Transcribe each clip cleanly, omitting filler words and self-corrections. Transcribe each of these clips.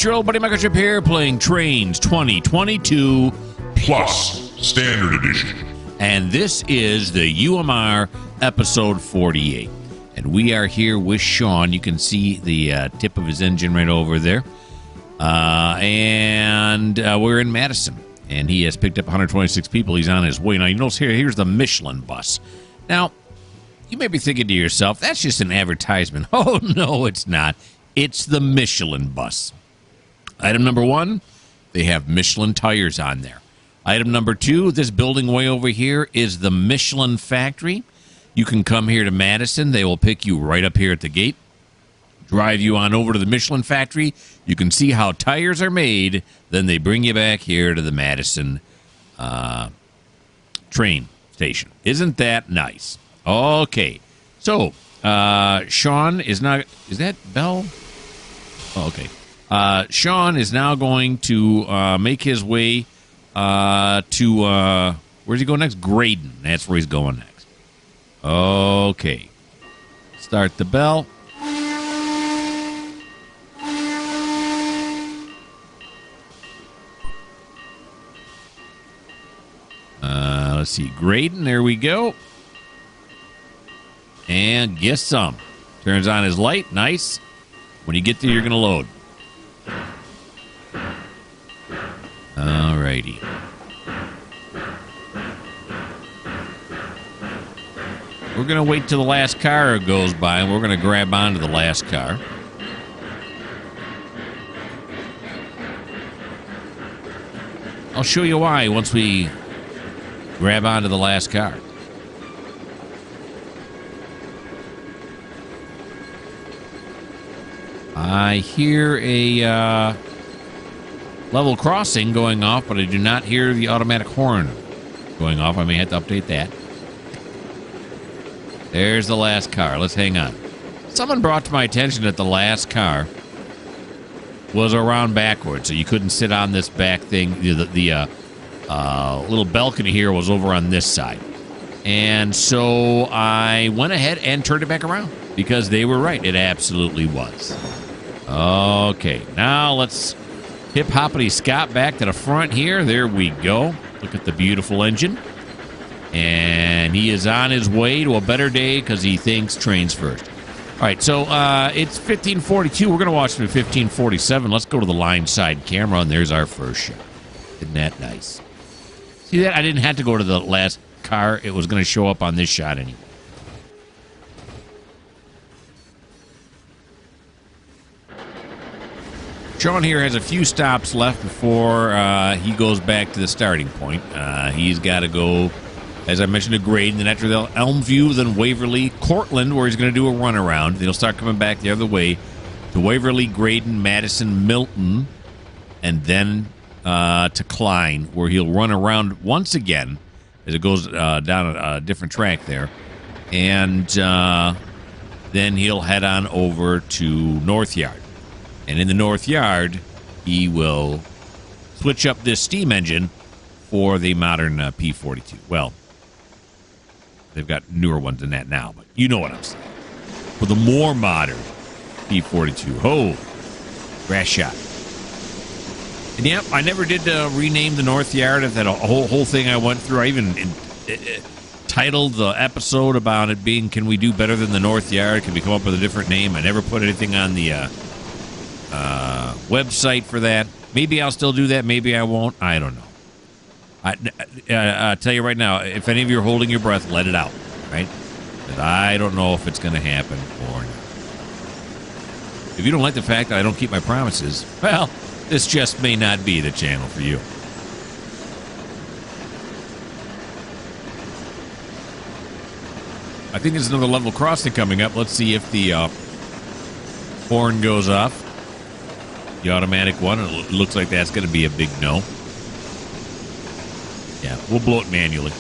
It's your old buddy Mikerowchip here playing Trainz 2022 Plus Standard Edition. And this is the UMR episode 48. And we are here with Sean. You can see the tip of his engine right over there. And we're in Madison. And he has picked up 126 people. He's on his way. Now, you notice here's the Michelin bus. Now, you may be thinking to yourself, that's just an advertisement. Oh, no, it's not. It's the Michelin bus. Item number one, they have Michelin tires on there. Item number two, this building way over here is the Michelin factory. You can come here to Madison. They will pick you right up here at the gate, drive you on over to the Michelin factory. You can see how tires are made. Then they bring you back here to the Madison train station. Isn't that nice? Okay. So, Sean is not... Is that Bell? Oh, okay. Sean is now going to make his way to... where's he going next? Graydon. That's where he's going next. Okay. Start the bell. Let's see. Graydon. There we go. And get some. Turns on his light. Nice. When you get there, you're going to load. Alrighty. We're going to wait till the last car goes by, and we're going to grab onto the last car. I'll show you why once we grab onto the last car. I hear a level crossing going off, but I do not hear the automatic horn going off. I may have to update that. There's the last car. Let's hang on. Someone brought to my attention that the last car was around backwards, so you couldn't sit on this back thing. The little balcony here was over on this side. And so I went ahead and turned it back around because they were right. It absolutely was. Okay, now let's hip-hoppity Scott back to the front here. There we go. Look at the beautiful engine. And he is on his way to a better day because he thinks Trainz first. All right, so it's 15:42. We're going to watch from 15:47. Let's go to the line side camera, and there's our first shot. Isn't that nice? See that? I didn't have to go to the last car. It was going to show up on this shot anyway. Sean here has a few stops left before he goes back to the starting point. He's got to go, as I mentioned, to Graydon, then after the Elmview, then Waverly, Cortland, where he's going to do a runaround. Then he'll start coming back the other way to Waverly, Graydon, Madison, Milton, and then to Klein, where he'll run around once again as it goes down a different track there. And then he'll head on over to North Yard. And in the North Yard, he will switch up this steam engine for the modern P42. Well, they've got newer ones than that now, but you know what I'm saying. For the more modern P42. Oh, grass shot. And yep, I never did rename the North Yard. I've had a whole thing I went through. I even titled the episode about it being, can we do better than the North Yard? Can we come up with a different name? I never put anything on the website for that. Maybe I'll still do that. Maybe I won't. I don't know. I tell you right now, if any of you are holding your breath, let it out, right? Because I don't know if it's going to happen or not. If you don't like the fact that I don't keep my promises, well, this just may not be the channel for you. I think there's another level crossing coming up. Let's see if the horn goes off. The automatic one. It looks like that's going to be a big no. Yeah, we'll blow it manually.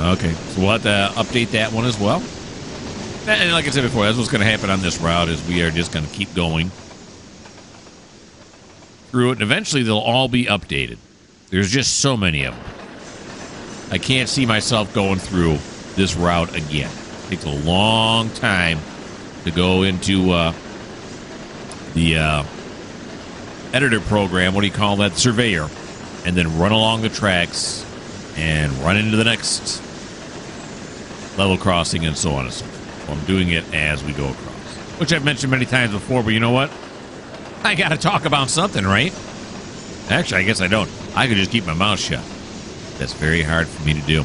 Okay, so we'll have to update that one as well. And like I said before, that's what's going to happen on this route is we are just going to keep going through it, and eventually they'll all be updated. There's just so many of them. I can't see myself going through this route again. It takes a long time to go into the editor program. What do you call that? Surveyor. And then run along the tracks and run into the next level crossing and so on and so forth. So I'm doing it as we go across, which I've mentioned many times before, but you know what? I got to talk about something, right? Actually, I guess I don't. I could just keep my mouth shut. That's very hard for me to do.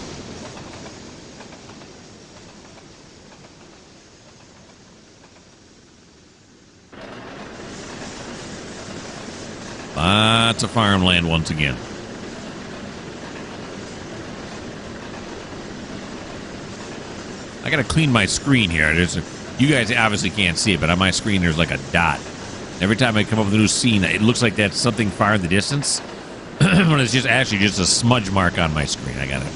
Lots of farmland once again. I got to clean my screen here. You guys obviously can't see it, but on my screen there's like a dot. Every time I come up with a new scene, it looks like that's something far in the distance. But it's just actually just a smudge mark on my screen. I got it.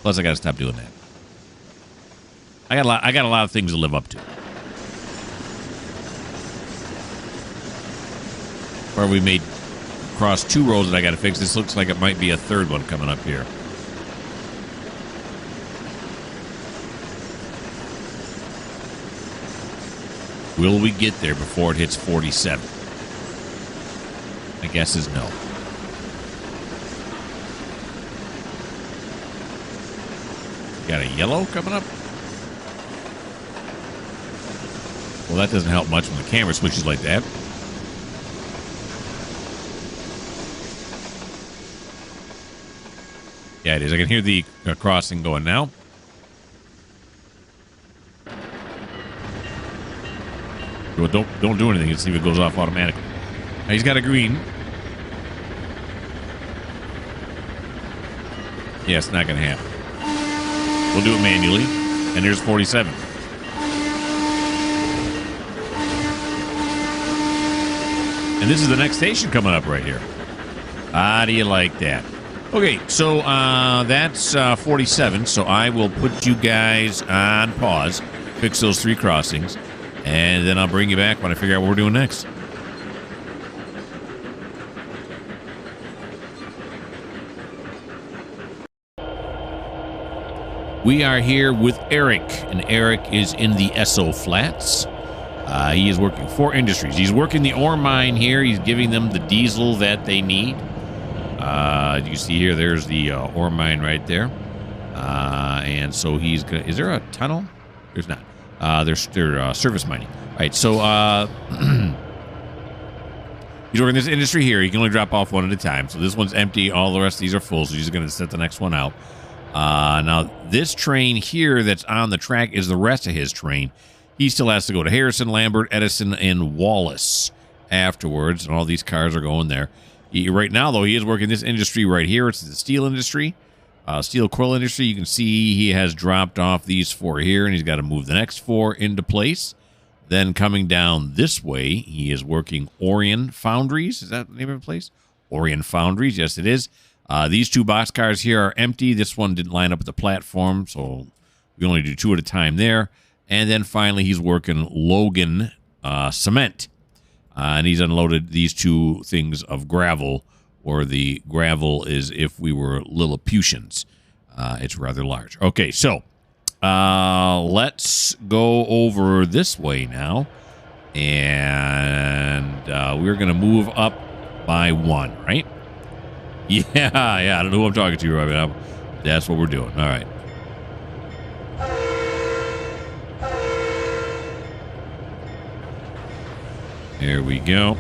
Plus, I got to stop doing that. I got a lot of things to live up to. Or we made cross 2 roads that I got to fix. This looks like it might be a third one coming up here. Will we get there before it hits 47? My guess is no. Got a yellow coming up? Well, that doesn't help much when the camera switches like that. Yeah, it is. I can hear the crossing going now. Well, don't do anything and see if it goes off automatically. Now, he's got a green. Yeah, it's not going to happen. We'll do it manually. And there's 47. And this is the next station coming up right here. How do you like that? Okay, so that's 47. So I will put you guys on pause, fix those 3 crossings, and then I'll bring you back when I figure out what we're doing next. We are here with Eric, and Eric is in the Esso Flats. He is working for Industries. He's working the ore mine here. He's giving them the diesel that they need. You see here, there's the ore mine right there. And so he's going to... Is there a tunnel? There's not. They're surface mining. All right, so he's working this industry here. He can only drop off one at a time. So this one's empty. All the rest of these are full. So he's going to set the next one out. Now, this train here that's on the track is the rest of his train. He still has to go to Harrison, Lambert, Edison, and Wallace afterwards. And all these cars are going there. Right now, though, he is working this industry right here. It's the steel industry. Steel coil industry. You can see he has dropped off these 4 here, and he's got to move the next 4 into place. Then coming down this way, he is working Orion Foundries. Is that the name of the place? Orion Foundries. Yes, it is. These 2 boxcars here are empty. This one didn't line up with the platform, so we only do 2 at a time there. And then finally, he's working Logan Cement. And he's unloaded these 2 things of gravel, or the gravel is if we were Lilliputians. It's rather large. Okay, so let's go over this way now. And we're going to move up by 1, right? Yeah, I don't know who I'm talking to right now. That's what we're doing. All right. There we go.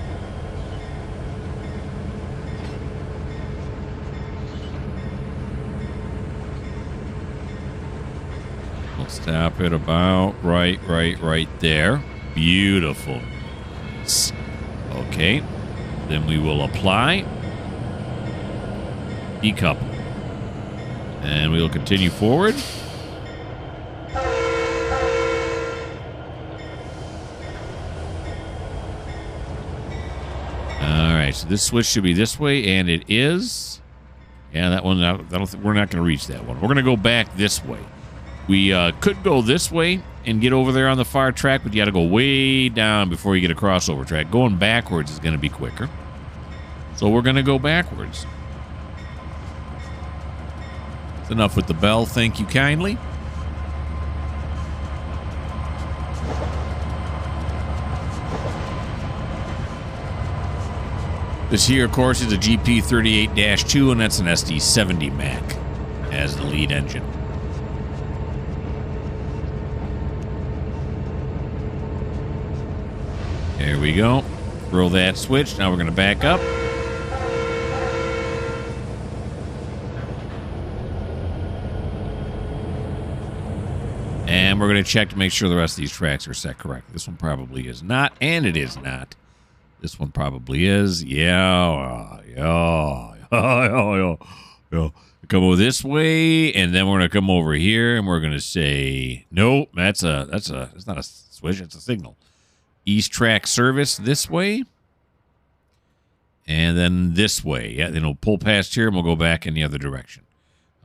We'll stop it about right there. Beautiful. Okay. Then we will apply. Decouple. And we will continue forward. All right, so this switch should be this way, and it is. Yeah, that one, we're not going to reach that one. We're going to go back this way. We could go this way and get over there on the far track, but you got to go way down before you get a crossover track. Going backwards is going to be quicker. So we're going to go backwards. That's enough with the bell. Thank you kindly. This here, of course, is a GP38-2, and that's an SD70 Mac as the lead engine. There we go. Throw that switch. Now we're going to back up. And we're going to check to make sure the rest of these tracks are set correctly. This one probably is not, and it is not. This one probably is. Yeah. Come over this way, and then we're going to come over here, and we're going to say, nope, it's not a switch, it's a signal. East track service this way, and then this way. Yeah, then we'll pull past here, and we'll go back in the other direction.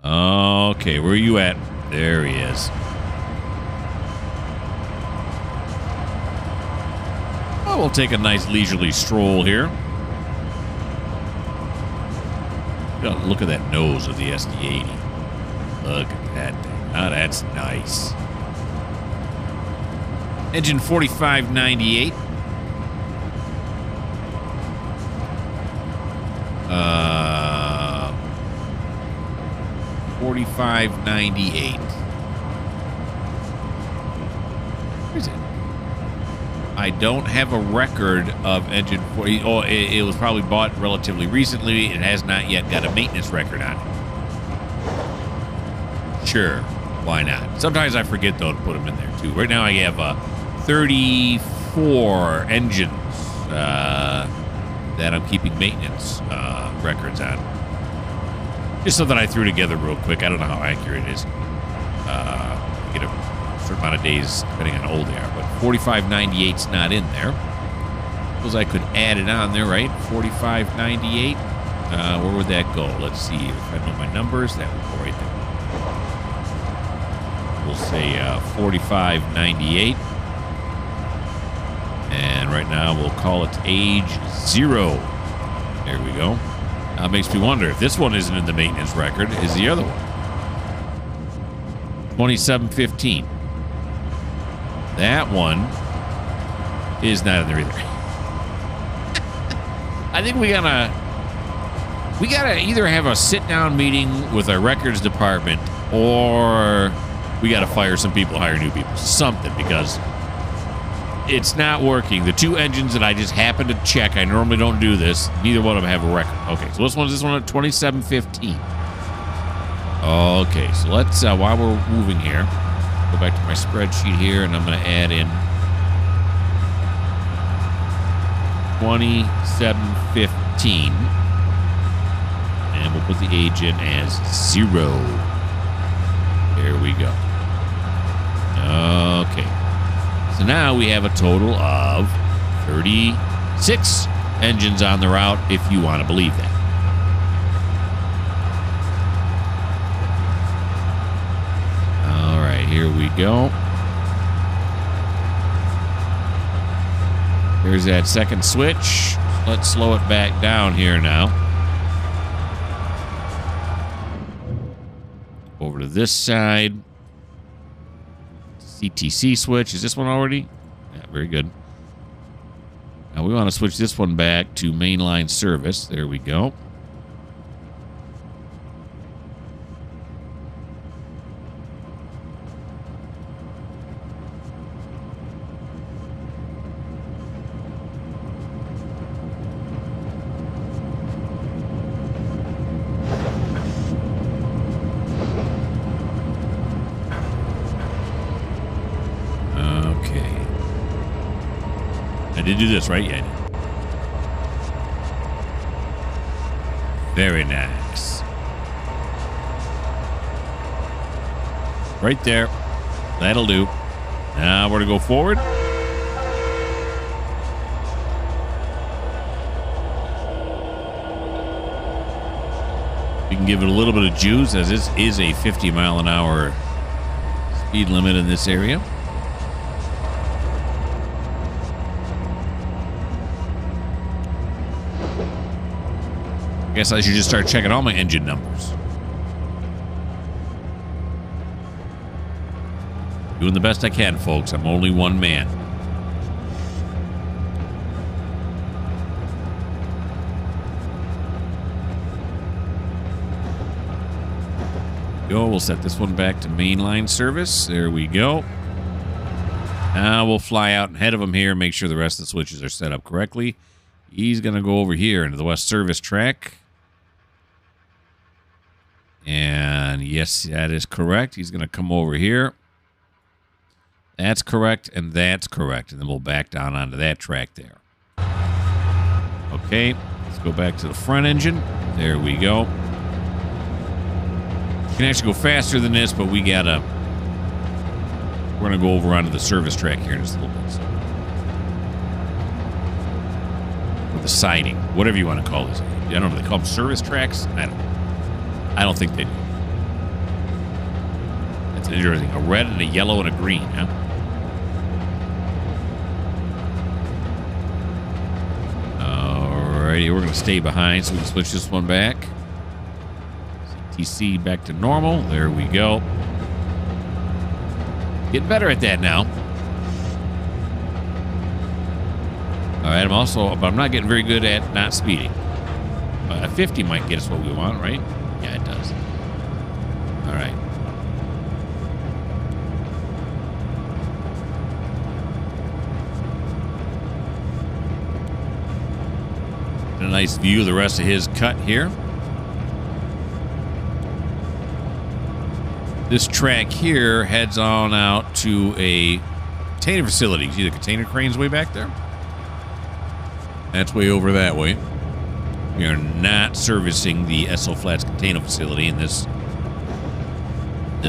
Okay, where are you at? There he is. Oh, we'll take a nice leisurely stroll here. Look at that nose of the SD80. Look at that thing. Oh, that's nice. Engine 4598. 4598. Where is it? I don't have a record of engine 40. Oh, it was probably bought relatively recently. It has not yet got a maintenance record on it. Sure, why not? Sometimes I forget, though, to put them in there, too. Right now I have 34 engines that I'm keeping maintenance records on. Just something I threw together real quick. I don't know how accurate it is. Get a certain amount of days, depending on how old they are. But 4598's not in there. Suppose I could add it on there, right? 4598. Where would that go? Let's see. If I know my numbers, that would go right there. We'll say 4598. And right now we'll call it age 0. There we go. Now it makes me wonder if this one isn't in the maintenance record, is the other one. 2715. That one is not in there either. I think we gotta either have a sit-down meeting with our records department, or we gotta fire some people, hire new people, something, because it's not working. The two engines that I just happened to check, I normally don't do this, neither one of them have a record. Okay, so this one at 2715. Okay, so let's, while we're moving here, go back to my spreadsheet here, and I'm going to add in 2715. And we'll put the age in as 0. There we go. Okay. So now we have a total of 36 engines on the route, if you want to believe that. All right, here we go. There's that second switch. Let's slow it back down here now. Over to this side. CTC switch. Is this one already? Yeah, very good. Now we want to switch this one back to mainline service. There we go. I did do this, right? Yeah, I did. Very nice. Right there. That'll do. Now we're going to go forward. We can give it a little bit of juice, as this is a 50-mile-an-hour speed limit in this area. I guess I should just start checking all my engine numbers. Doing the best I can, folks. I'm only one man. Go. We'll set this one back to mainline service. There we go. Now we'll fly out ahead of him here and make sure the rest of the switches are set up correctly. He's going to go over here into the west service track. And yes, that is correct. He's going to come over here. That's correct, and that's correct. And then we'll back down onto that track there. Okay, let's go back to the front engine. There we go. You can actually go faster than this, but we're going to go over onto the service track here in just a little bit. Or the siding, whatever you want to call this. I don't know if they call them service tracks. I don't think they do. That's interesting. A red and a yellow and a green, huh? Alrighty, we're going to stay behind so we can switch this one back. CTC back to normal. There we go. Getting better at that now. Alright, but I'm not getting very good at not speeding. 50 might get us what we want, right? Yeah, it does. Alright. A nice view of the rest of his cut here. This track here heads on out to a container facility. See the container cranes way back there? That's way over that way. We are not servicing the SO Flats container facility in this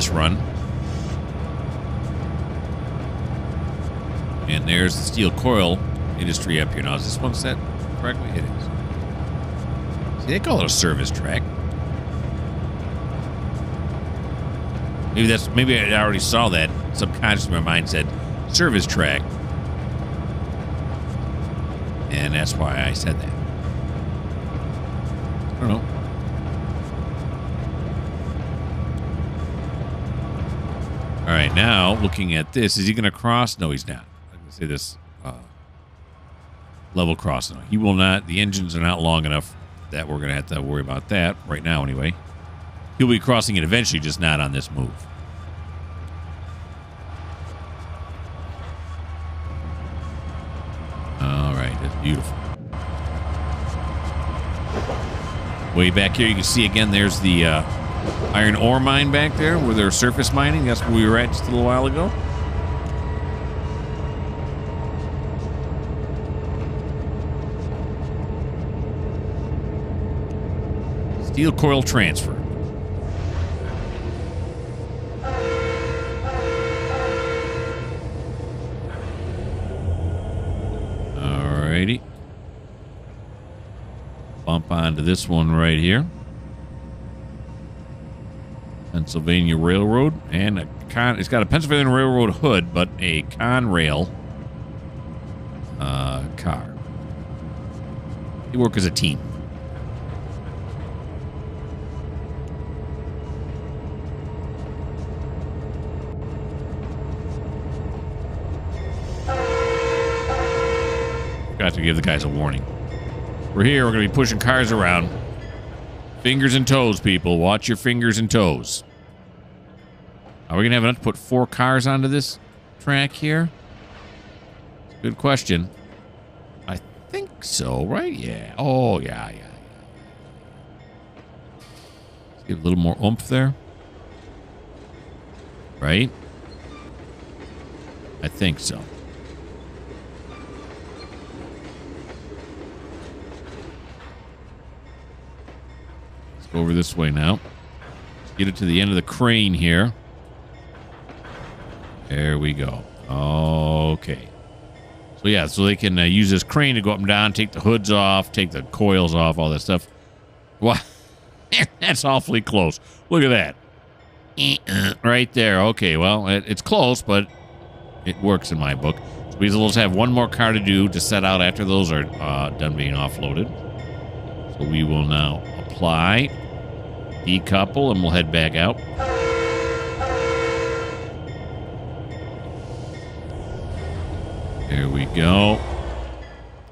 run. And there's the steel coil industry up here. Now, is this one set correctly? It is. See, they call it a service track. Maybe I already saw that. Subconsciously, my mind said service track. And that's why I said that. I don't know. All right, now looking at this, is he going to cross? No, he's not. I'm going to say this level crossing. He will not. The engines are not long enough that we're going to have to worry about that right now anyway. He'll be crossing it eventually, just not on this move. All right, that's beautiful. Way back here, you can see again, there's the iron ore mine back there where they're surface mining. That's where we were at just a little while ago. Steel coil transfer. Alrighty. Bump onto this one right here. Pennsylvania Railroad. And it's got a Pennsylvania Railroad hood, but a Conrail car. They work as a team. Got to give the guys a warning. We're here. We're going to be pushing cars around. Fingers and toes, people. Watch your fingers and toes. Are we going to have enough to put 4 cars onto this track here? Good question. I think so, right? Yeah. Oh, yeah. Let's give a little more oomph there. Right? I think so. Over this way now. Let's get it to the end of the crane here. There we go. Okay. So yeah, so they can use this crane to go up and down, take the hoods off, take the coils off, all that stuff. Wow. That's awfully close. Look at that. Right there. Okay, well, it's close, but it works in my book. So we will just have one more car to do to set out after those are done being offloaded. So we will now apply, decouple, and we'll head back out. There we go.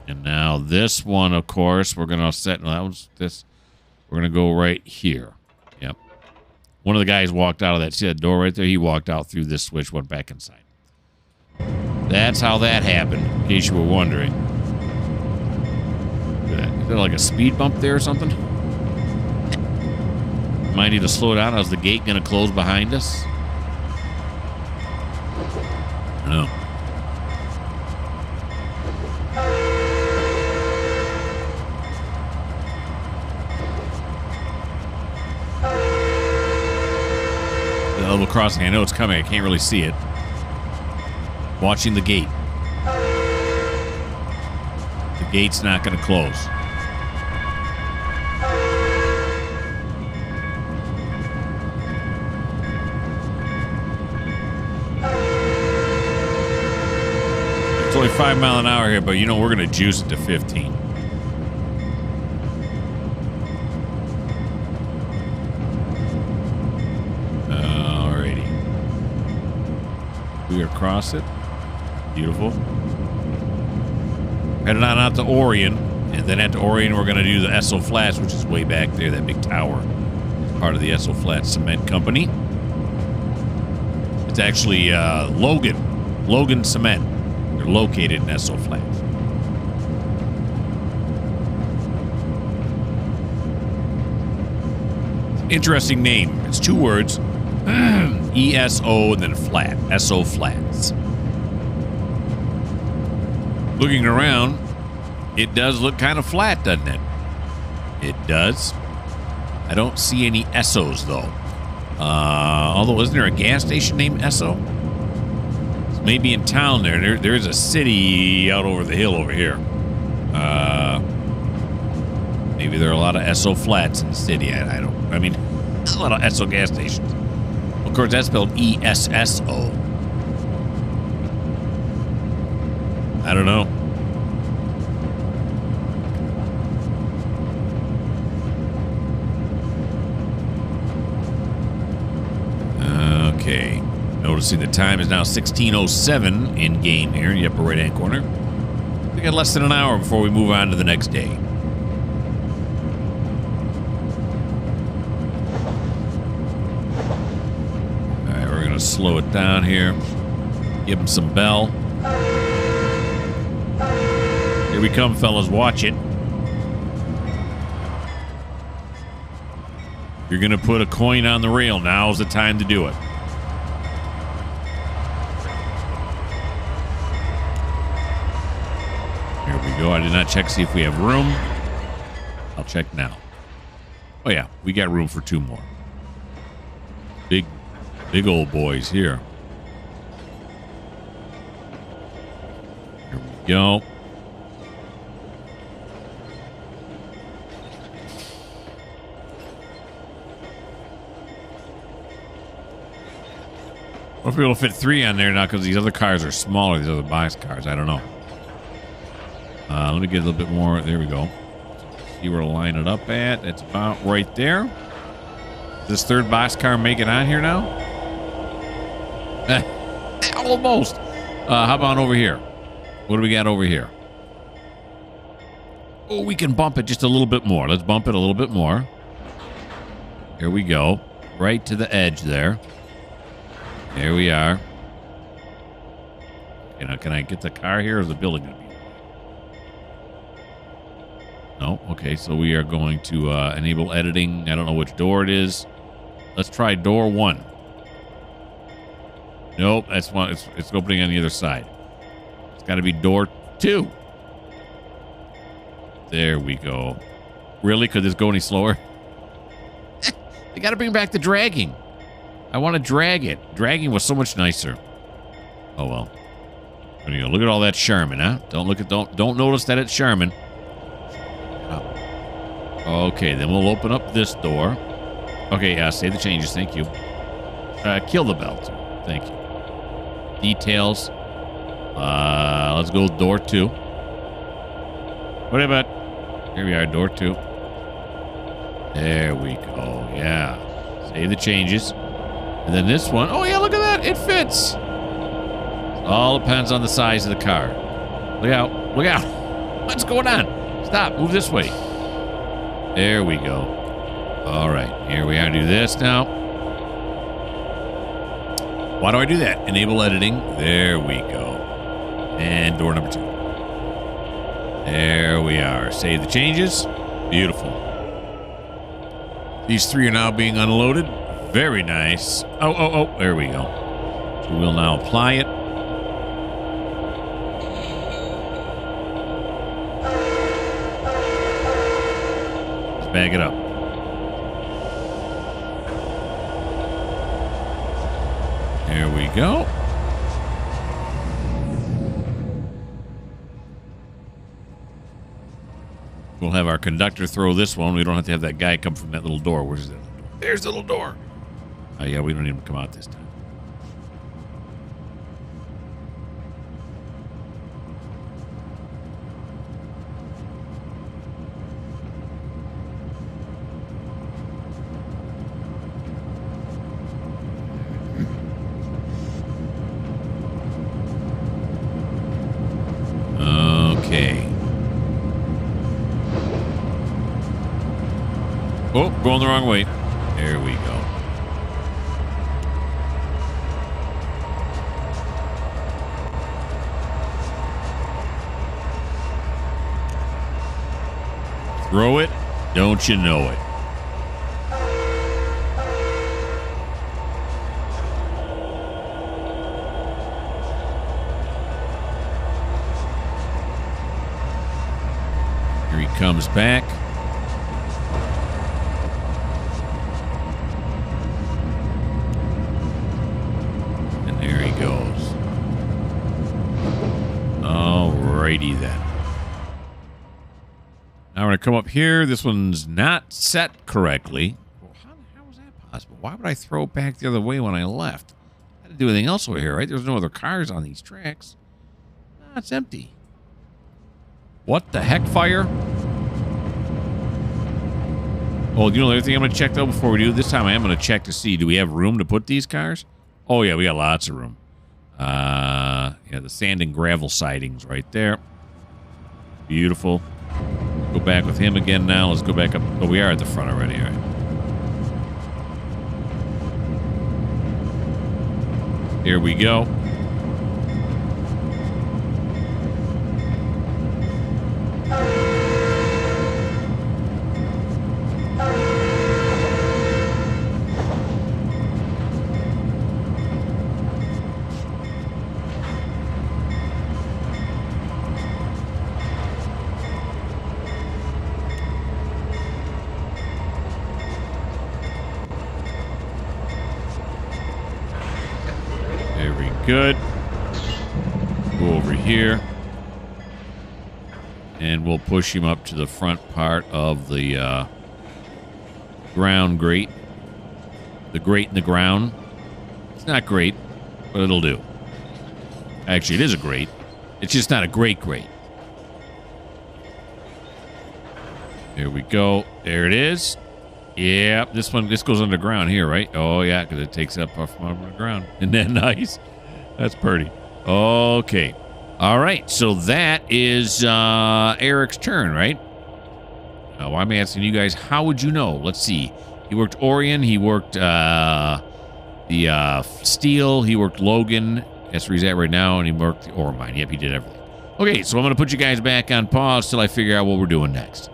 And now this one, of course, we're going to set. No, that was this. We're going to go right here. Yep. One of the guys walked out of that. See that door right there? He walked out through this switch, went back inside. That's how that happened, in case you were wondering. Look at that. Is there like a speed bump there or something? Might need to slow down. Is the gate going to close behind us? No. The level crossing, I know it's coming. I can't really see it. Watching the gate. The gate's not going to close. It's only 5 miles an hour here, but you know we're going to juice it to 15. Alrighty. We are across it. Beautiful. Headed on out to Orion, and then at Orion we're going to do the Esso Flats, which is way back there, that big tower. It's part of the Esso Flats Cement Company. It's actually Logan Cement. They're located in Esso Flats. Interesting name. It's 2 words. ESO and then flat. Esso Flats. Looking around, it does look kind of flat, doesn't it? It does. I don't see any Essos, though. Although, isn't there a gas station named Esso? Maybe in town there's a city out over the hill over here. Maybe there are a lot of Esso Flats in the city. I mean, a lot of Esso gas stations. Of course, that's spelled ESSO. I don't know. Okay. Noticing the time is now 16:07 in game here in the upper right-hand corner. We got less than an hour before we move on to the next day. All right, we're going to slow it down here. Give him some bell. Here we come, fellas. Watch it. You're going to put a coin on the rail. Now's the time to do it. Here we go. I did not check to see if we have room. I'll check now. Oh, yeah. We got room for 2 more. Big old boys here. Here we go. Or if we'll fit 3 on there now because these other cars are smaller, these other box cars. I don't know. Let me get a little bit more. There we go. See where to line it up at. It's about right there. Does this 3rd box car make it on here now? Almost. How about over here? What do we got over here? Oh, we can bump it just a little bit more. Let's bump it a little bit more. Here we go. Right to the edge there. There we are. You know, can I get the car here, or is the building going to be? No. Okay, so we are going to enable editing. I don't know which door it is. Let's try door 1. Nope, that's one. It's opening on the other side. It's got to be door 2. There we go. Really? Could this go any slower? They got to bring back the dragging. I want to drag it. Dragging was so much nicer. Oh well. There you go. Look at all that Sherman, huh? Don't notice that it's Sherman. Okay, then we'll open up this door. Okay, save the changes. Thank you. Kill the bell too. Thank you. Details. Let's go with door 2. What about? Here we are, door 2. There we go. Yeah. Save the changes. And then this one. Oh, yeah, look at that. It fits. All depends on the size of the car. Look out. Look out. What's going on? Stop. Move this way. There we go. All right. Here we are. Do this now. Why do I do that? Enable editing. There we go. And door number 2. There we are. Save the changes. Beautiful. These 3 are now being unloaded. Very nice. Oh. There we go. So we'll now apply it. Let's bag it up. There we go. We'll have our conductor throw this one. We don't have to have that guy come from that little door. Where's that? There's the little door. Oh, yeah, we don't need him to come out this time. Okay. Oh, going the wrong way. There we go. Throw it, don't you know it? Here he comes back. And there he goes. Alrighty then. Now we're going to come up here. This one's not set correctly. Well, how was that possible? Why would I throw it back the other way when I left? I didn't do anything else over here, right? There's no other cars on these tracks. Ah, it's empty. What the heck, fire? Oh, you know the other thing I'm going to check, though, before we do? This time I am going to check to see, do we have room to put these cars? Oh, yeah, we got lots of room. Yeah, the sand and gravel sidings right there. Beautiful. Go back with him again now. Let's go back up. Oh, we are at the front already, all right. Here we go. Good. Go over here. And we'll push him up to the front part of the ground grate. The grate in the ground. It's not great, but it'll do. Actually, it is a grate. It's just not a great grate. There we go. There it is. Yeah, this goes underground here, right? Oh, yeah, because it takes it up from underground. Isn't that nice? That's pretty. Okay. All right. So that is Eric's turn, right? Well, I'm asking you guys, how would you know? Let's see. He worked Orion. He worked the Steel. He worked Logan. That's where he's at right now. And he worked the ore mine. Yep, he did everything. Okay, so I'm going to put you guys back on pause till I figure out what we're doing next.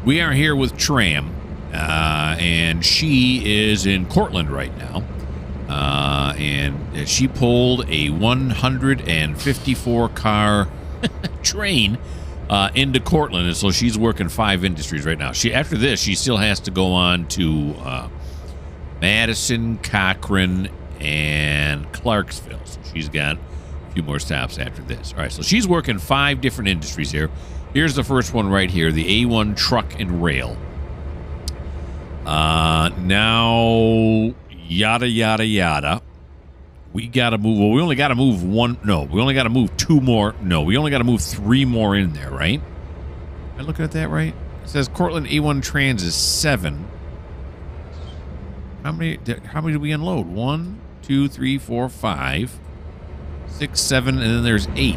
We are here with Tram, and she is in Cortland right now, and she pulled a 154-car train into Cortland, and so she's working 5 industries right now. After this, she still has to go on to Madison, Cochrane, and Clarksville. So she's got a few more stops after this. All right, so she's working 5 different industries here. Here's the first one right here, the A1 Truck and Rail. Now, yada, yada, yada. We got to move. Well, we only got to move one. No, we only got to move two more. No, we only got to move three more in there, right? Am I looking at that right? It says Cortland A1 Trainz is 7. How many did we unload? 1, 2, 3, 4, 5, 6, 7, and then there's 8.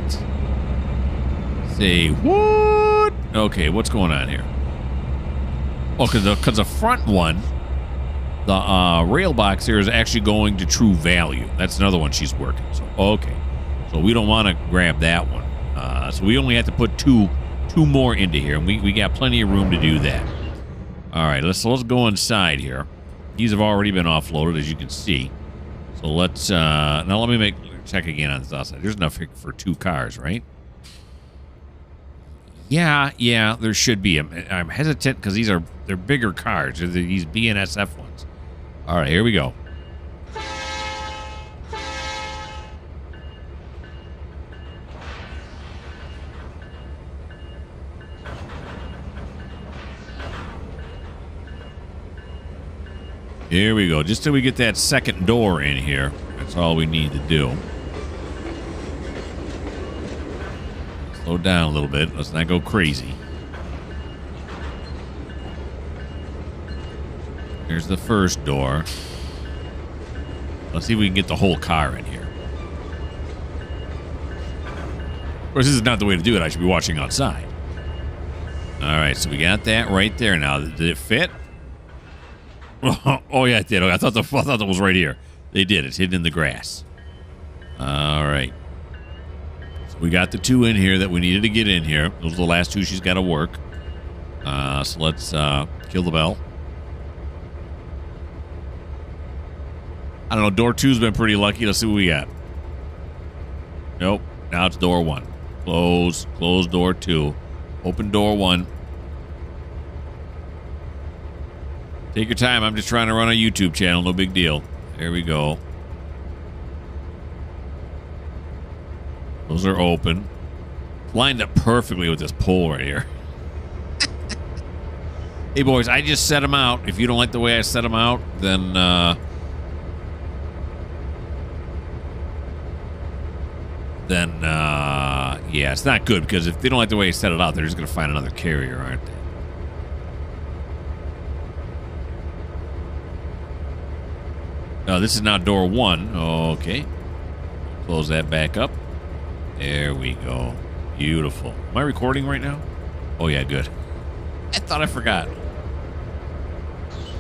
Say what? Okay, what's going on here? Oh, because the front one, the rail box here is actually going to True Value. That's another one she's working. So okay, so we don't want to grab that one. So we only have to put two more into here, and we got plenty of room to do that. All right, let's go inside here. These have already been offloaded, as you can see. So let's now let me check again on this outside. There's enough for 2 cars, right? Yeah, there should be. I'm hesitant because they're bigger cars. They're these BNSF ones. All right, here we go. Here we go. Just till we get that second door in here. That's all we need to do. Slow down a little bit. Let's not go crazy. Here's the first door. Let's see if we can get the whole car in here. Of course, this is not the way to do it. I should be watching outside. All right, so we got that right there now. Did it fit? Oh, yeah, it did. I thought that was right here. They did. It's hidden in the grass. All right. So we got the 2 in here that we needed to get in here. Those are the last 2 she's got to work. So let's kill the bell. I don't know. Door 2's been pretty lucky. Let's see what we got. Nope. Now it's door 1. Close. Close door 2. Open door 1. Take your time. I'm just trying to run a YouTube channel. No big deal. There we go. Those are open. Lined up perfectly with this pole right here. Hey, boys, I just set them out. If you don't like the way I set them out, then... yeah, it's not good, because if they don't like the way I set it out, they're just going to find another carrier, aren't they? Oh, this is now door 1. Okay. Close that back up. There we go. Beautiful. Am I recording right now? Oh, yeah, good. I thought I forgot.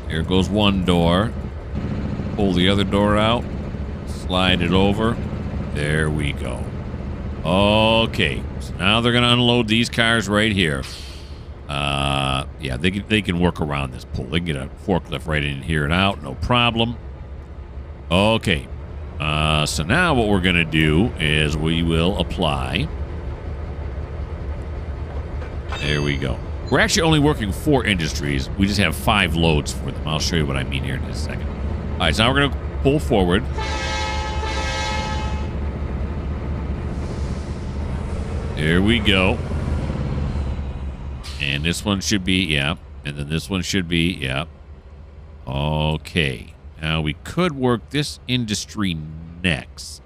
Here goes one door. Pull the other door out. Slide it over. There we go. Okay. So now they're going to unload these cars right here. Yeah, they can work around this pull. They can get a forklift right in here and out. No problem. Okay, so now what we're going to do is we will apply. There we go. We're actually only working 4 industries. We just have 5 loads for them. I'll show you what I mean here in just a second. All right, so now we're going to pull forward. There we go. And this one should be, yeah. And then this one should be, yeah. Okay. Now, we could work this industry next.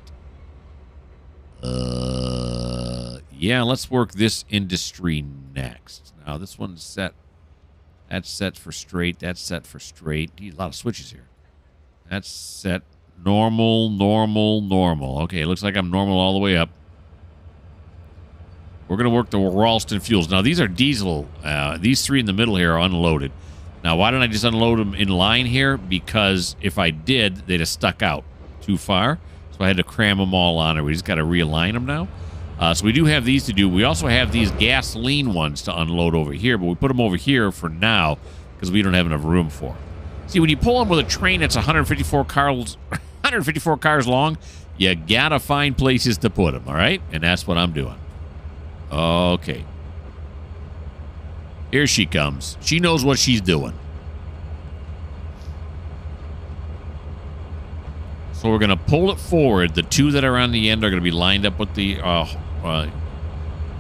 Yeah, let's work this industry next. Now, this one's set. That's set for straight. That's set for straight. A lot of switches here. That's set. Normal, normal, normal. Okay, looks like I'm normal all the way up. We're going to work the Ralston fuels. Now, these are diesel. These 3 in the middle here are unloaded. Now, why don't I just unload them in line here? Because if I did, they'd have stuck out too far. So I had to cram them all on, or we just got to realign them now. So we do have these to do. We also have these gasoline ones to unload over here, but we put them over here for now because we don't have enough room for them. See, when you pull them with a train that's 154 cars long, you got to find places to put them, all right? And that's what I'm doing. Okay. Here she comes. She knows what she's doing. So we're going to pull it forward. The 2 that are on the end are going to be lined up with the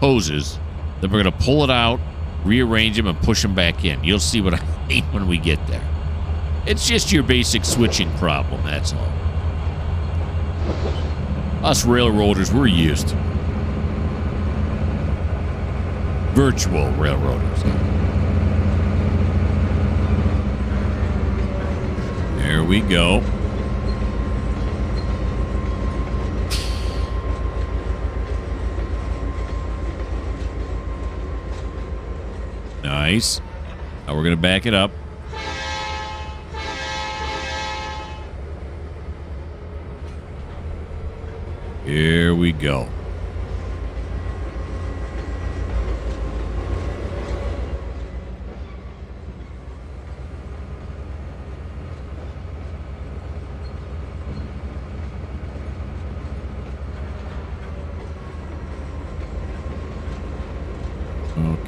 hoses. Then we're going to pull it out, rearrange them, and push them back in. You'll see what I mean when we get there. It's just your basic switching problem, that's all. Us railroaders, we're used. Virtual railroaders. There we go. Nice. Now we're going to back it up. Here we go.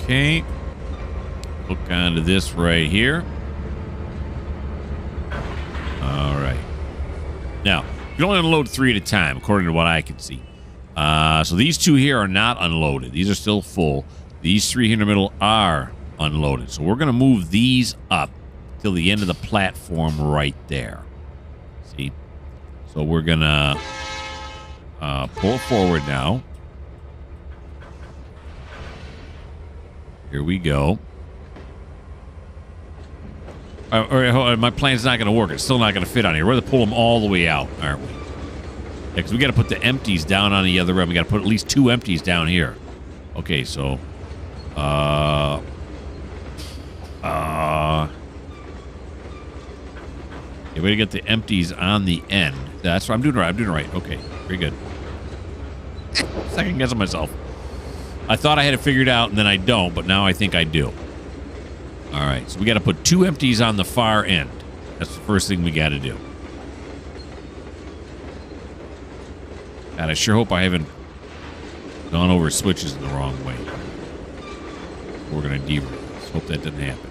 Okay. Hook onto this right here. All right. Now, you can only unload 3 at a time, according to what I can see. So these 2 here are not unloaded. These are still full. These 3 here in the middle are unloaded. So we're going to move these up till the end of the platform right there. See? So we're going to pull forward now. Here we go. My plan's not going to work. It's still not going to fit on here. We're going to pull them all the way out, aren't we? Yeah, because we got to put the empties down on the other end. We got to put at least 2 empties down here. Okay, so... yeah, we got to get the empties on the end. That's what I'm doing right. I'm doing it right. Okay, very good. Second guessing myself. I thought I had it figured out, and then I don't, but now I think I do. All right, so we got to put 2 empties on the far end. That's the first thing we got to do. God, I sure hope I haven't gone over switches in the wrong way. We're going to derail. Let's hope that didn't happen.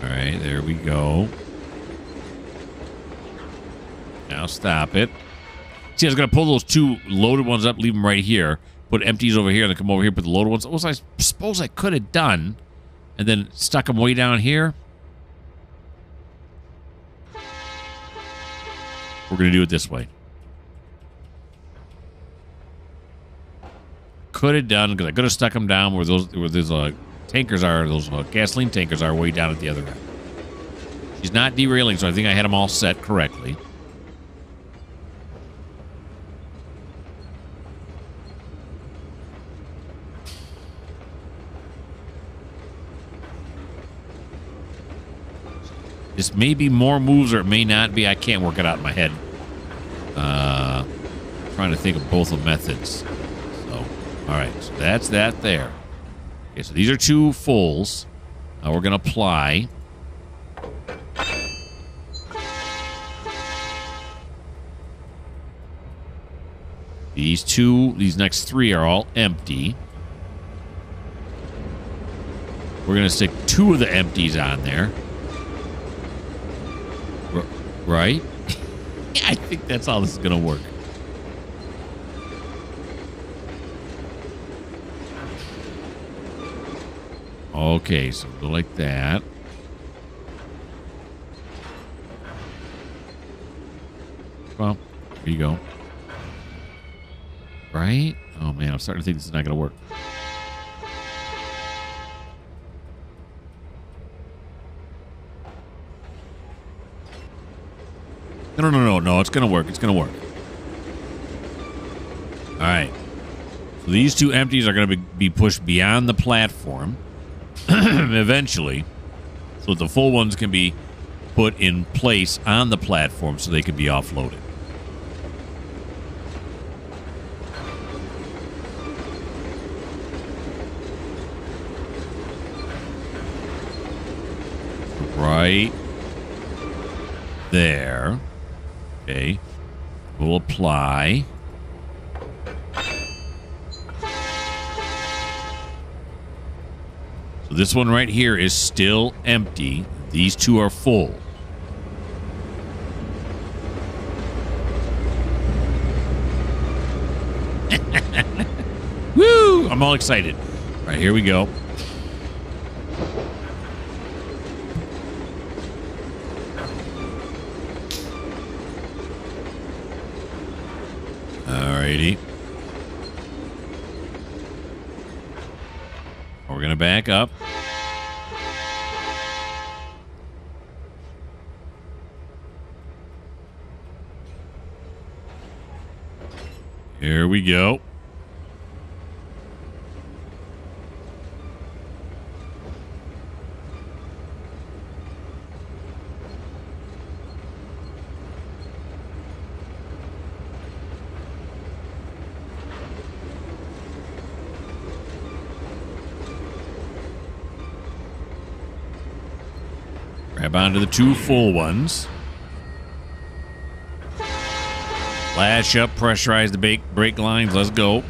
All right, there we go. Now stop it. See, I was going to pull those 2 loaded ones up, leave them right here, put empties over here, and then come over here, put the loaded ones. What I suppose I could have done, and then stuck them way down here. We're going to do it this way. Could have done, because I could have stuck them down where those tankers are, those gasoline tankers are way down at the other end. She's not derailing, so I think I had them all set correctly. This may be more moves or it may not be. I can't work it out in my head. Trying to think of both the methods. So, all right. So that's that there. Okay, so these are 2 fulls. Now we're going to apply. These next 3 are all empty. We're going to stick 2 of the empties on there. Right? I think that's how this is going to work. Okay, so go like that. Well, here you go. Right? Oh, man, I'm starting to think this is not going to work. No, it's going to work. It's going to work. All right. So these 2 empties are going to be pushed beyond the platform eventually, so that the full ones can be put in place on the platform so they can be offloaded. Right there. Okay. We'll apply. So this one right here is still empty. These 2 are full. Woo! I'm all excited. All right, here we go. righty. We're going to back up. Here we go. Grab onto the two full ones. Lash up, pressurize the brake lines. Let's go. All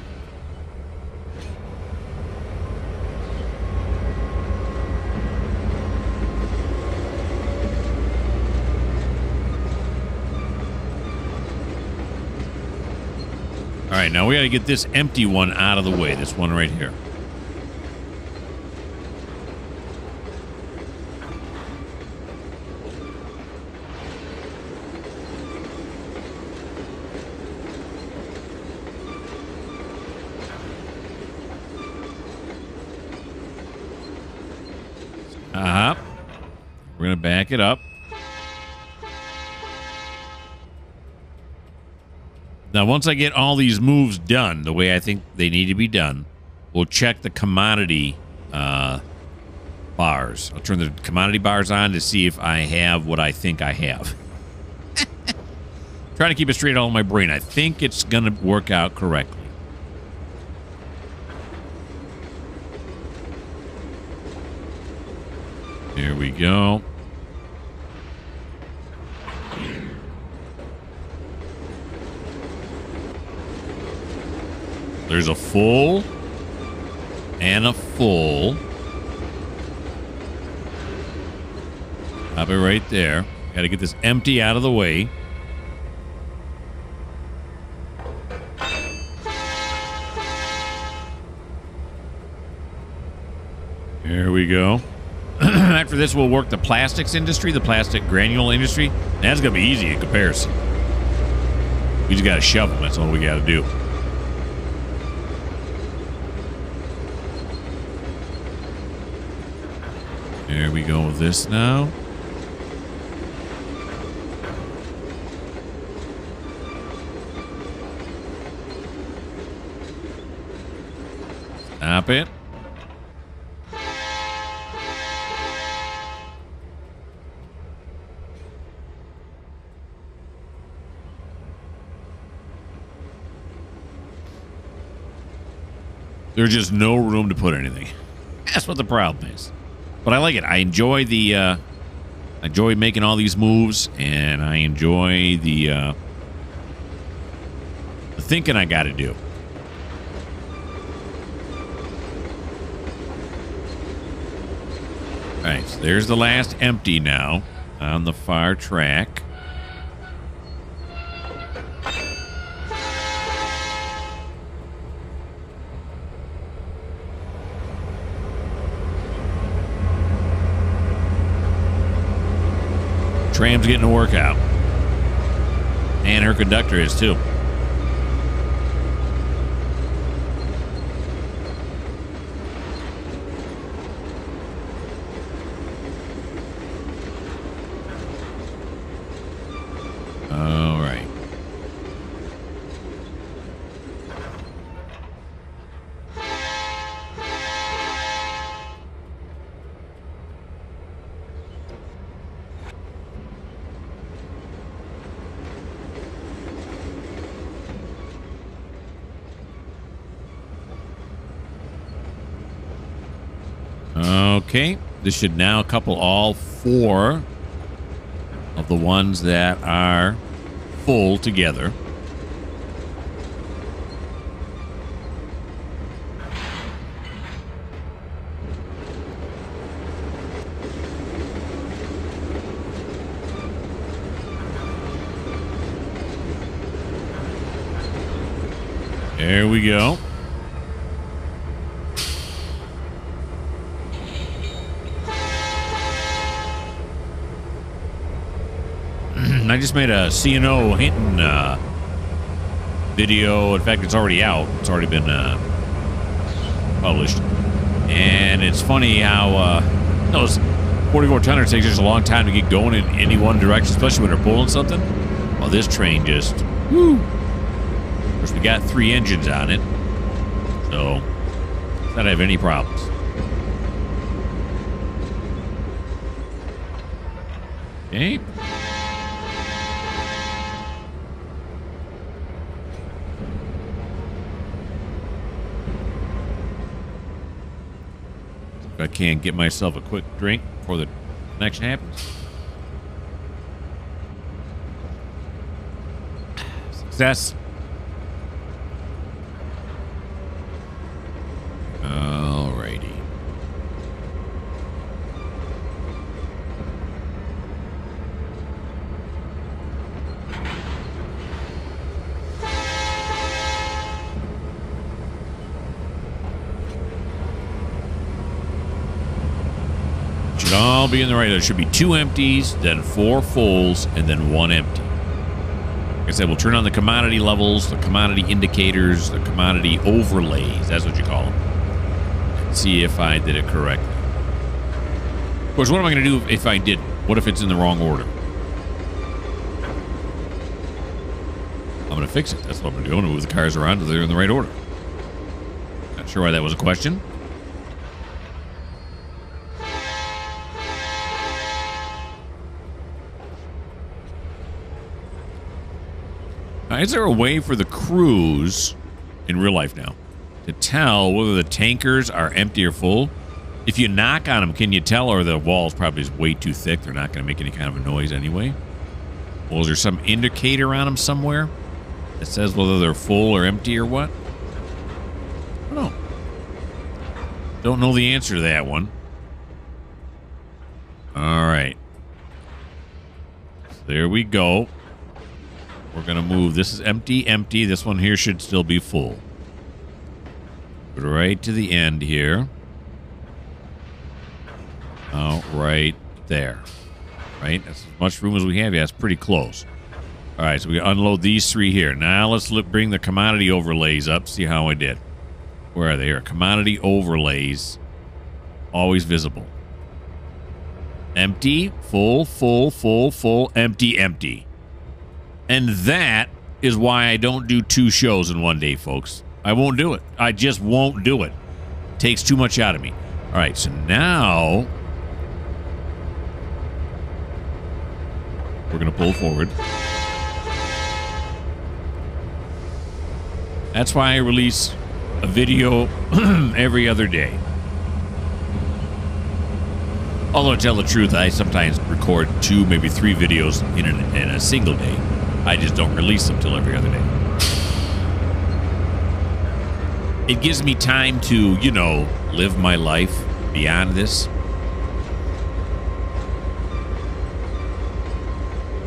right, now we got to get this empty one out of the way. This one right here. We're going to back it up. Now, once I get all these moves done the way I think they need to be done, we'll check the commodity bars. I'll turn the commodity bars on to see if I have what I think I have. Trying to keep it straight all in my brain. I think it's going to work out correctly. Here we go. There's a full and a full. Pop it right there. Got to get this empty out of the way. Here we go. After this, we'll work the plastics industry, the plastic granule industry. That's going to be easy in comparison. We just got to shove them. That's all we got to do. There we go with this now. Stop it. There's just no room to put anything. That's what the problem is. But I like it. I enjoy the enjoy making all these moves, and I enjoy the thinking I got to do. All right, so there's the last empty now on the far track. Tram's getting a workout. And her conductor is too. All right. Okay, this should now couple all four of the ones that are full together. There we go. I just made a C&O Hinton video. In fact, it's already out. It's already been published. And it's funny how those 44 tonners takes just a long time to get going in any one direction, especially when they're pulling something. Well, this train just, whoo. Of course, we got 3 engines on it, so not have any problems. Okay. If I can't get myself a quick drink before the connection happens. Success. Alrighty. Should all be in the right. There should be 2 empties, then 4 fulls, and then 1 empty. Like I said, we'll turn on the commodity levels, the commodity indicators, the commodity overlays. That's what you call them. Let's see if I did it correctly. Of course, what am I going to do if I didn't? What if it's in the wrong order? I'm going to fix it. That's what I'm going to do. I'm going to move the cars around so they're in the right order. Not sure why that was a question. Is there a way for the crews in real life now to tell whether the tankers are empty or full? If you knock on them, can you tell, or the wall's probably just way too thick? They're not going to make any kind of a noise anyway. Well, is there some indicator on them somewhere that says whether they're full or empty or what? I don't know. Don't know the answer to that one. All right. So there we go. We're going to move. This is empty, empty. This one here should still be full. Right to the end here. Oh, right there. Right? That's as much room as we have. Yeah, it's pretty close. All right, so we unload these 3 here. Now let's bring the commodity overlays up. See how I did. Where are they? Here. Commodity overlays. Always visible. Empty, full, full, full, full, empty, empty. And that is why I don't do 2 shows in one day, folks. I won't do it. I just won't do it. Takes too much out of me. All right, so now we're going to pull forward. That's why I release a video every other day. Although, to tell the truth, I sometimes record 2, maybe 3 videos in a single day. I just don't release them till every other day. It gives me time to, you know, live my life beyond this.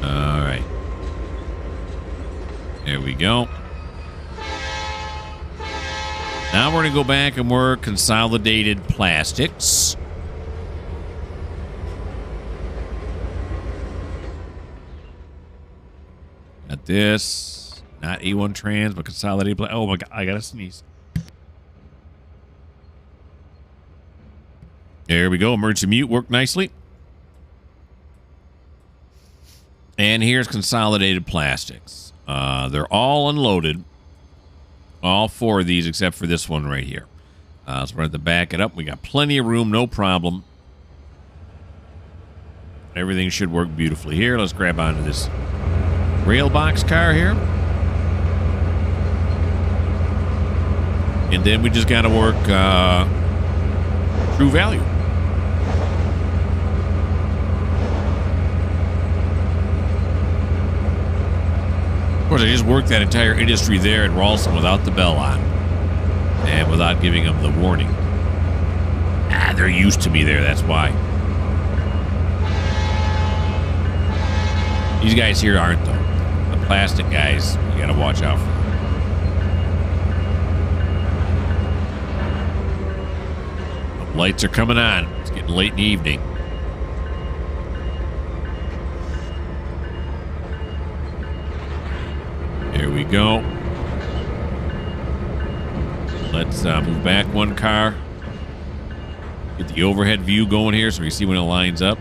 All right. There we go. Now we're going to go back and work consolidated plastics. Not this. Not A1 Trainz, but consolidated plastics. Oh my God, I got to sneeze. There we go. Emergency mute worked nicely. And here's consolidated plastics. They're all unloaded. All 4 of these except for this one right here. So we're going to have to back it up. We got plenty of room, no problem. Everything should work beautifully here. Let's grab onto this rail box car here. And then we just got to work true value. Of course, I just worked that entire industry there in Ralston without the bell on and without giving them the warning. They're used to me there, that's why. These guys here aren't, though. The plastic guys, you gotta watch out for. The lights are coming on. It's getting late in the evening. There we go. Let's move back one car. Get the overhead view going here so we see when it lines up.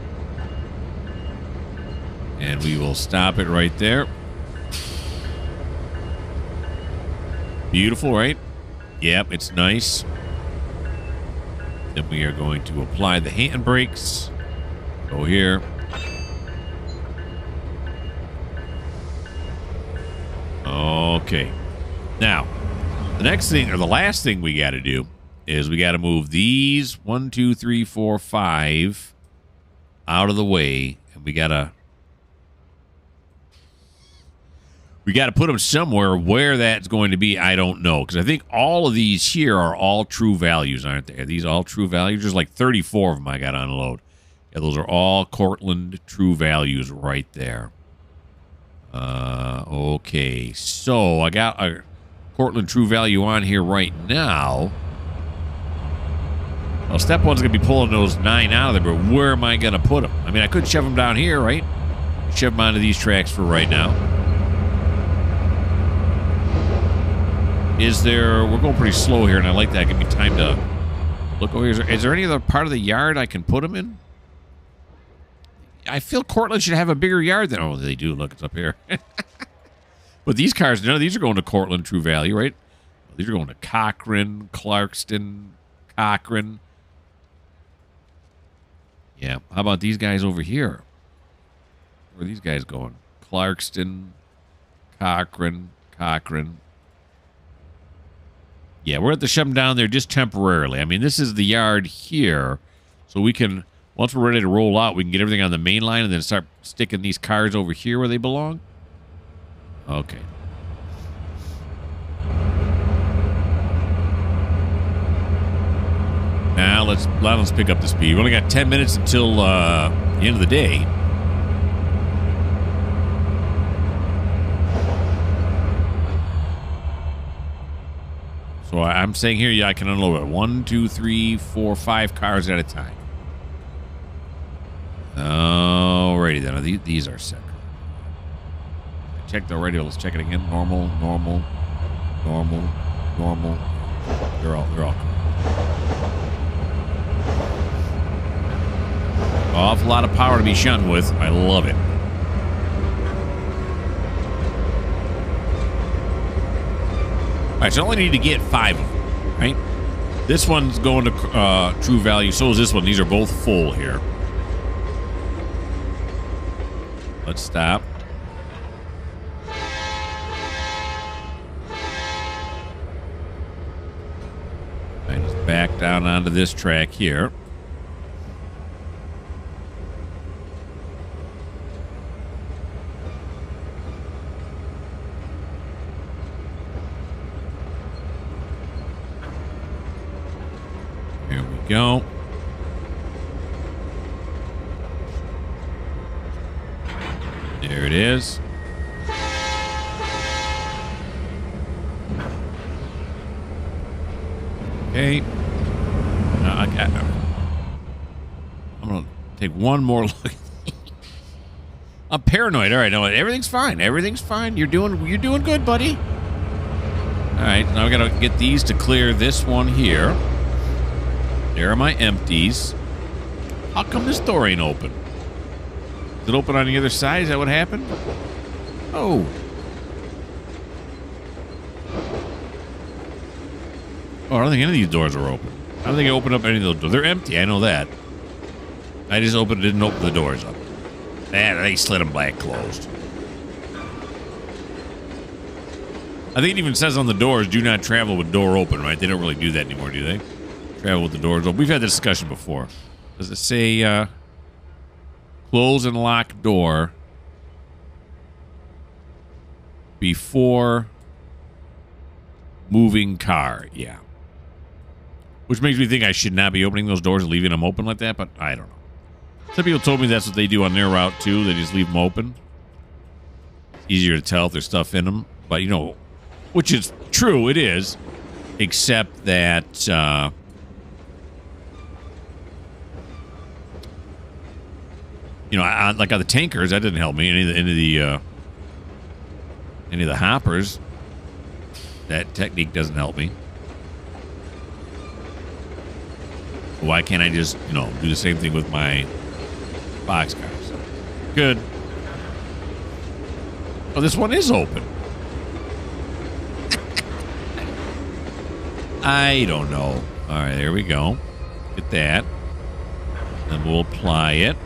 And we will stop it right there. Beautiful, right? Yep, it's nice. Then we are going to apply the hand brakes. Go here. Okay. Now, the next thing, or the last thing we got to do is we got to move these 1, 2, 3, 4, 5 out of the way. And we got to put them somewhere. Where that's going to be, I don't know. Because I think all of these here are all true values, aren't they? Are these all true values? There's like 34 of them I got on load. Yeah, those are all Cortland true values right there. Okay. So I got a Cortland true value on here right now. Well, step 1's going to be pulling those 9 out of there, but where am I going to put them? I mean, I could shove them down here, right? Shove them onto these tracks for right now. We're going pretty slow here, and I like that. Give me time to look over here. Is there any other part of the yard I can put them in? I feel Cortland should have a bigger yard than... Oh, they do. Look, it's up here. But these cars, none of these are going to Cortland True Value, right? These are going to Cochran, Clarkston, Cochran. Yeah. How about these guys over here? Where are these guys going? Clarkston, Cochran. Yeah, we're at the shove them down there just temporarily. I mean, this is the yard here. So we can, once we're ready to roll out, we can get everything on the main line and then start sticking these cars over here where they belong. Okay. Now let's pick up the speed. We only got 10 minutes until the end of the day. So I'm saying here, yeah, I can unload it 1, 2, 3, 4, 5 cars at a time. Alrighty then. These are set. I checked already. Let's check it again. Normal. They're all cool. Awful lot of power to be shunting with. I love it. All right, so I only need to get 5 of them, right? This one's going to true value. So is this one. These are both full here. Let's stop. I just back down onto this track here. Here we go. There it is. Okay. Now I'm going to take one more look. I'm paranoid. All right, no, everything's fine. Everything's fine. You're doing good, buddy. All right, now we got to get these to clear this one here. There are my empties. How come this door ain't open? Is it open on the other side? Is that what happened? Oh. Oh, I don't think any of these doors are open. I don't think I opened up any of those doors. They're empty. I know that. I just didn't open the doors up. They slid them back closed. I think it even says on the doors, do not travel with door open, right? They don't really do that anymore, do they? Travel with the doors open. We've had this discussion before. Does it say close and lock door before moving car? Yeah. Which makes me think I should not be opening those doors and leaving them open like that, but I don't know. Some people told me that's what they do on their route, too. They just leave them open. It's easier to tell if there's stuff in them. But, you know, which is true, it is. Except that, you know, like on the tankers, that didn't help me. Any of the hoppers, that technique doesn't help me. Why can't I just, do the same thing with my boxcars? Good. Oh, this one is open. I don't know. All right, there we go. Get that. Then we'll apply it.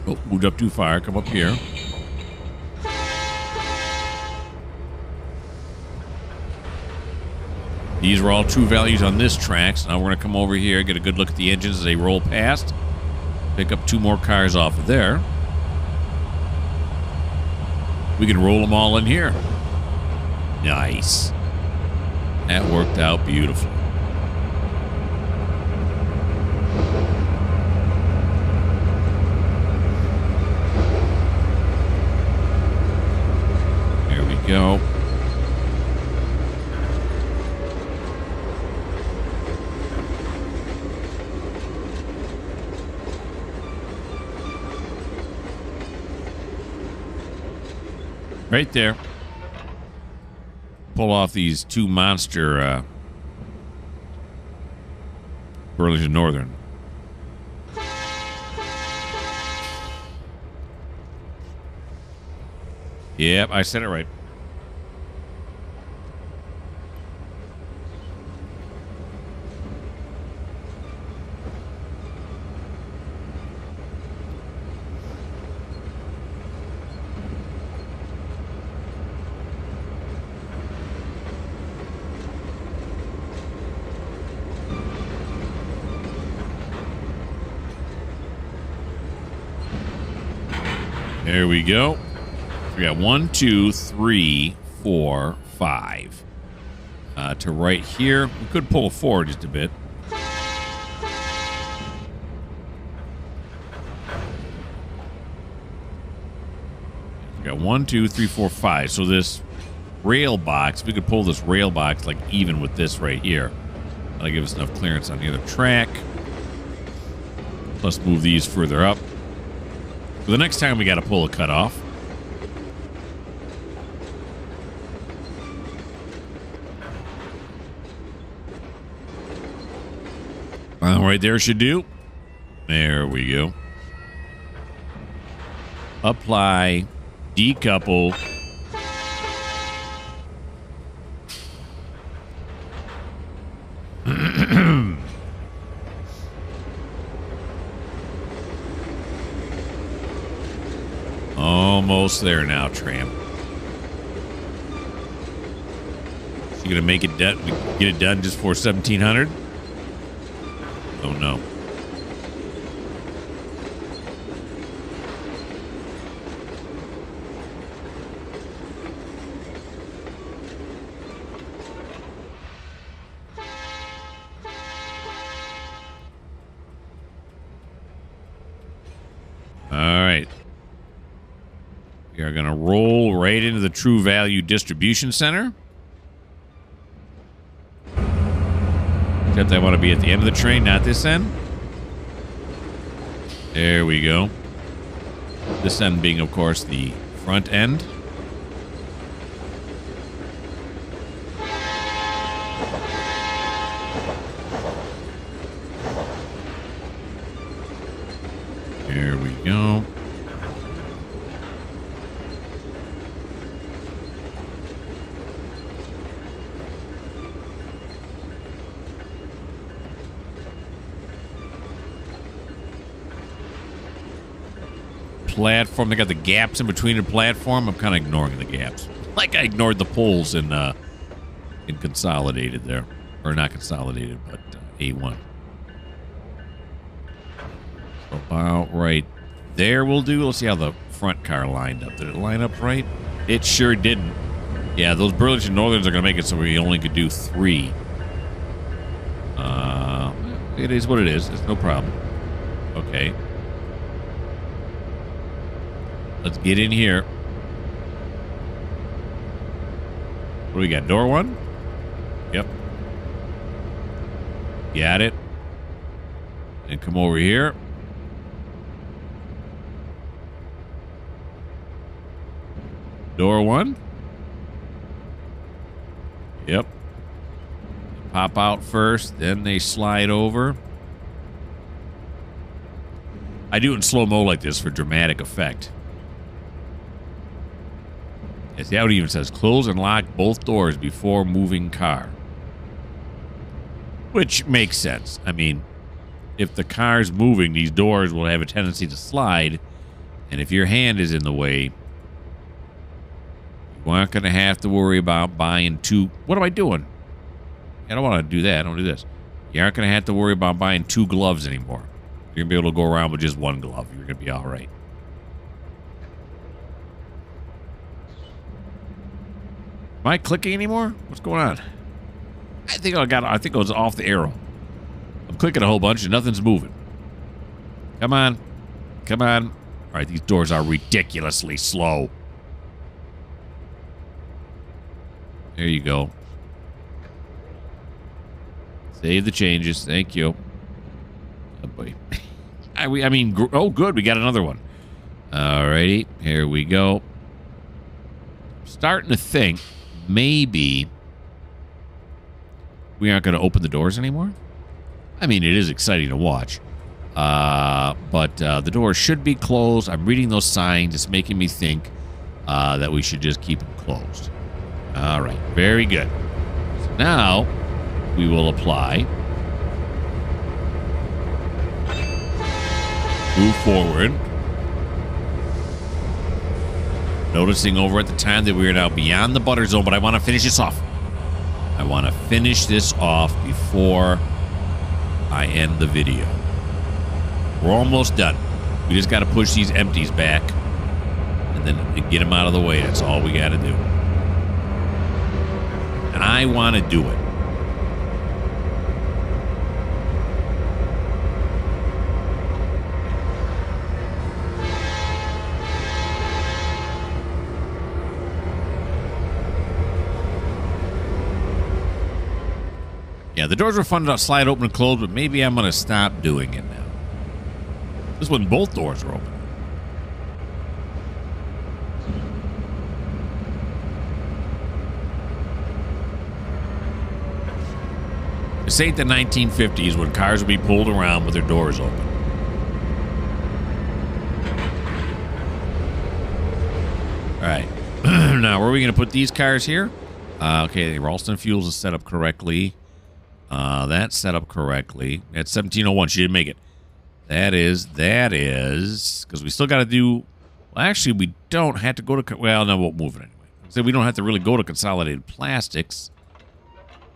Oh, moved up too far. Come up here. These are all true values on this track. So now we're going to come over here, get a good look at the engines as they roll past. Pick up 2 more cars off of there. We can roll them all in here. Nice. That worked out beautifully. There we go. Right there. Pull off these 2 monster Burlington Northern. Yep, I said it right. There we go. We got 1, 2, 3, 4, 5. To right here. We could pull forward just a bit. We got 1, 2, 3, 4, 5. So this rail box, we could pull this rail box like even with this right here. That'll give us enough clearance on the other track. Let's move these further up. So the next time we got to pull a cutoff. Right there should do. There we go. Apply. Decouple. Almost there now, Tramp. You gonna make it done? Get it done just for 1,700? Oh no. All right. We are going to roll right into the True Value Distribution Center. Except I want to be at the end of the train, not this end. There we go. This end being, of course, the front end. There we go. Platform. They got the gaps in between the platform. I'm kind of ignoring the gaps. Like I ignored the poles in Consolidated there. Or not Consolidated, but A1. So about right there will do. Let's see how the front car lined up. Did it line up right? It sure didn't. Yeah, those Burlington Northerns are going to make it so we only could do 3. It is what it is. It's no problem. Okay. Let's get in here. What do we got? Door 1? Yep. Got it. And come over here. Door 1? Yep. pop out first, then they slide over. I do it in slow-mo like this for dramatic effect. See how it even says, close and lock both doors before moving car. Which makes sense. I mean, if the car's moving, these doors will have a tendency to slide. And if your hand is in the way, you aren't going to have to worry about buying two. What am I doing? I don't want to do that. I don't do this. You aren't going to have to worry about buying two gloves anymore. You're going to be able to go around with just one glove. You're going to be all right. Am I clicking anymore? What's going on? I think I was off the arrow. I'm clicking a whole bunch and nothing's moving. Come on. Come on. All right, these doors are ridiculously slow. There you go. Save the changes. Thank you. Oh, boy. I mean, oh, good. We got another one. All righty. Here we go. Starting to think maybe we aren't going to open the doors anymore. I mean, it is exciting to watch. But the doors should be closed. I'm reading those signs. It's making me think that we should just keep them closed. All right. Very good. So now we will apply. Move forward. Noticing over at the time that we are now beyond the butter zone, but I want to finish this off. I want to finish this off before I end the video. We're almost done. We just got to push these empties back and then get them out of the way. That's all we got to do. And I want to do it. Yeah, the doors were fun to slide open and close, but maybe I'm going to stop doing it now. This when both doors are open. This ain't the 1950s when cars would be pulled around with their doors open. All right. Now, where are we going to put these cars here? Okay, the Ralston Fuels is set up correctly. That's set up correctly. At 1701, she didn't make it. That is, because we still got to do, well, actually, we don't have to go to, well, no, we'll move it anyway. So we don't have to really go to Consolidated Plastics,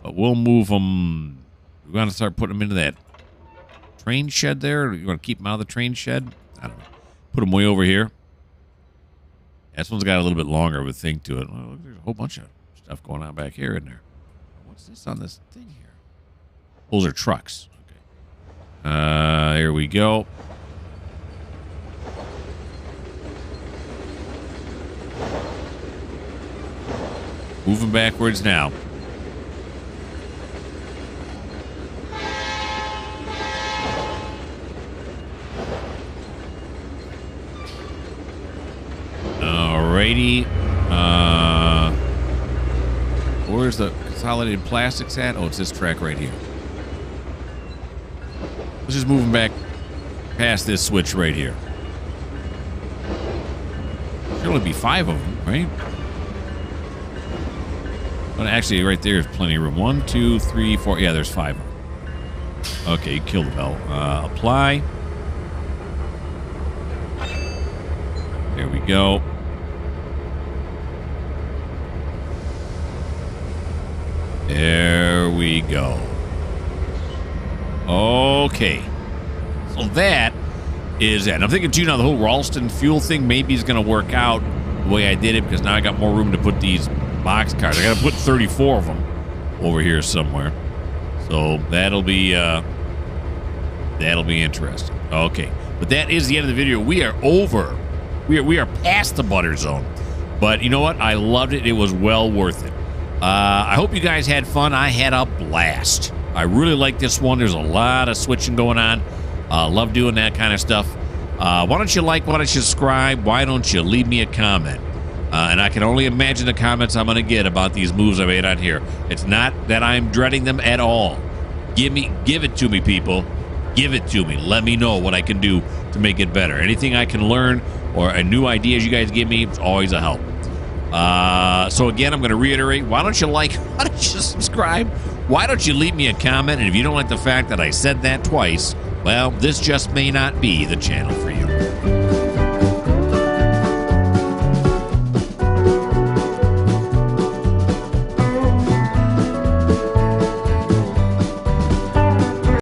but we'll move them. We're going to start putting them into that train shed there. You want to keep them out of the train shed? I don't know. Put them way over here. This one's got a little bit longer of a thing to it. Well, there's a whole bunch of stuff going on back here in there. What's this on this thing here? Those are trucks. Okay. Here we go. Moving backwards now. Alrighty. Where's the Consolidated Plastics at? Oh, it's this track right here. Let's just move them back past this switch right here. There'll only be 5 of them, right? But actually, right there is plenty of room. 1, 2, 3, 4. Yeah, there's 5 of them. Okay, kill the bell. Apply. There we go. There we go. Okay. So that is that. And I'm thinking, too, now the whole Ralston fuel thing maybe is going to work out the way I did it, because now I got more room to put these box cars. I got to put 34 of them over here somewhere. So that'll be interesting. Okay. But that is the end of the video. We are over. We are past the butter zone. But you know what? I loved it. It was well worth it. I hope you guys had fun. I had a blast. I really like this one. There's a lot of switching going on. Love doing that kind of stuff. Why don't you like? Why don't you subscribe? Why don't you leave me a comment? And I can only imagine the comments I'm going to get about these moves I made on here. It's not that I'm dreading them at all. Give it to me, people. Give it to me. Let me know what I can do to make it better. Anything I can learn or new ideas you guys give me is always a help. So again, I'm going to reiterate, why don't you like, why don't you subscribe? Why don't you leave me a comment? And if you don't like the fact that I said that twice, well, this just may not be the channel for you.